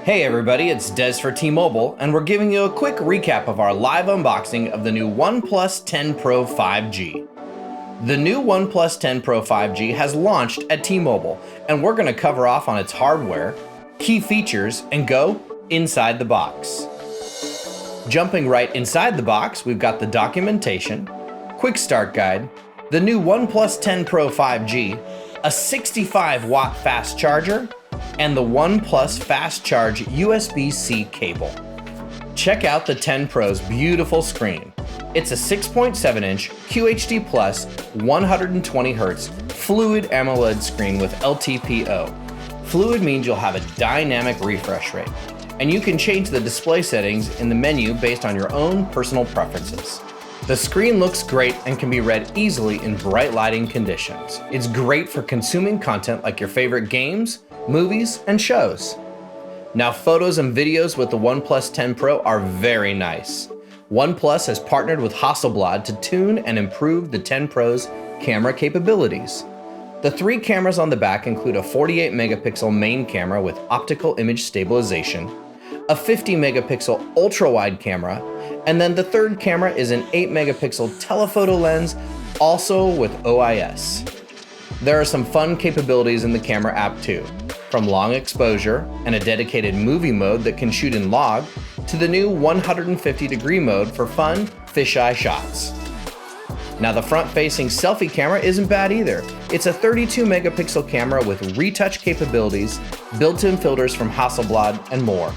Hey everybody, it's Des for T-Mobile, and we're giving you a quick recap of our live unboxing of the new OnePlus 10 Pro 5G. The new OnePlus 10 Pro 5G has launched at T-Mobile, and we're going to cover off on its hardware, key features, and go inside the box. Jumping right inside the box, we've got the documentation, quick start guide, the new OnePlus 10 Pro 5G, a 65-watt fast charger, and the OnePlus Fast Charge USB-C cable. Check out the 10 Pro's beautiful screen. It's a 6.7-inch QHD Plus 120Hz Fluid AMOLED screen with LTPO. Fluid means you'll have a dynamic refresh rate, and you can change the display settings in the menu based on your own personal preferences. The screen looks great and can be read easily in bright lighting conditions. It's great for consuming content like your favorite games, movies, and shows. Now, photos and videos with the OnePlus 10 Pro are very nice. OnePlus has partnered with Hasselblad to tune and improve the 10 Pro's camera capabilities. The three cameras on the back include a 48-megapixel main camera with optical image stabilization, a 50-megapixel ultrawide camera, and then the third camera is an 8-megapixel telephoto lens, also with OIS. There are some fun capabilities in the camera app too, from long exposure and a dedicated movie mode that can shoot in log, to the new 150-degree mode for fun, fisheye shots. Now, the front-facing selfie camera isn't bad either. It's a 32-megapixel camera with retouch capabilities, built-in filters from Hasselblad, and more.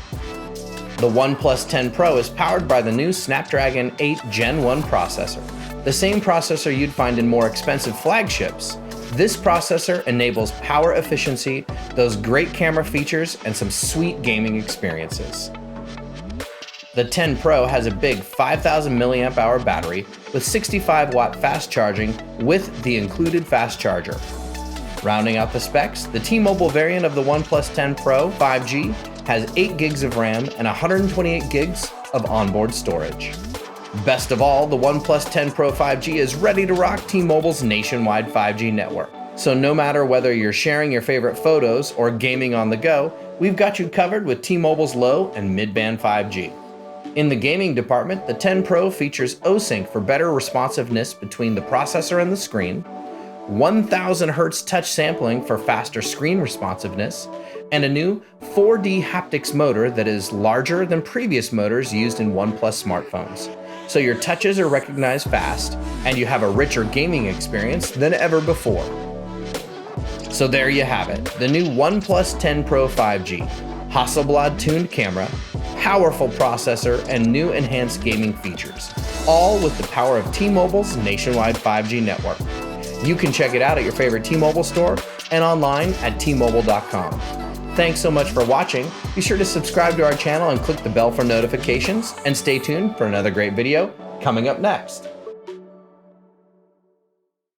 The OnePlus 10 Pro is powered by the new Snapdragon 8 Gen 1 processor, the same processor you'd find in more expensive flagships. This processor enables power efficiency, those great camera features, and some sweet gaming experiences. The 10 Pro has a big 5,000 milliamp hour battery with 65-watt fast charging with the included fast charger. Rounding out the specs, the T-Mobile variant of the OnePlus 10 Pro 5G has 8 gigs of RAM and 128 gigs of onboard storage. Best of all, the OnePlus 10 Pro 5G is ready to rock T-Mobile's nationwide 5G network. So no matter whether you're sharing your favorite photos or gaming on the go, we've got you covered with T-Mobile's low and mid-band 5G. In the gaming department, the 10 Pro features OSync for better responsiveness between the processor and the screen, 1000 Hz touch sampling for faster screen responsiveness, and a new 4D haptics motor that is larger than previous motors used in OnePlus smartphones. So your touches are recognized fast, and you have a richer gaming experience than ever before. So there you have it, the new OnePlus 10 Pro 5G, Hasselblad tuned camera, powerful processor, and new enhanced gaming features, all with the power of T-Mobile's nationwide 5G network. You can check it out at your favorite T-Mobile store and online at tmobile.com. Thanks so much for watching. Be sure to subscribe to our channel and click the bell for notifications, and stay tuned for another great video coming up next.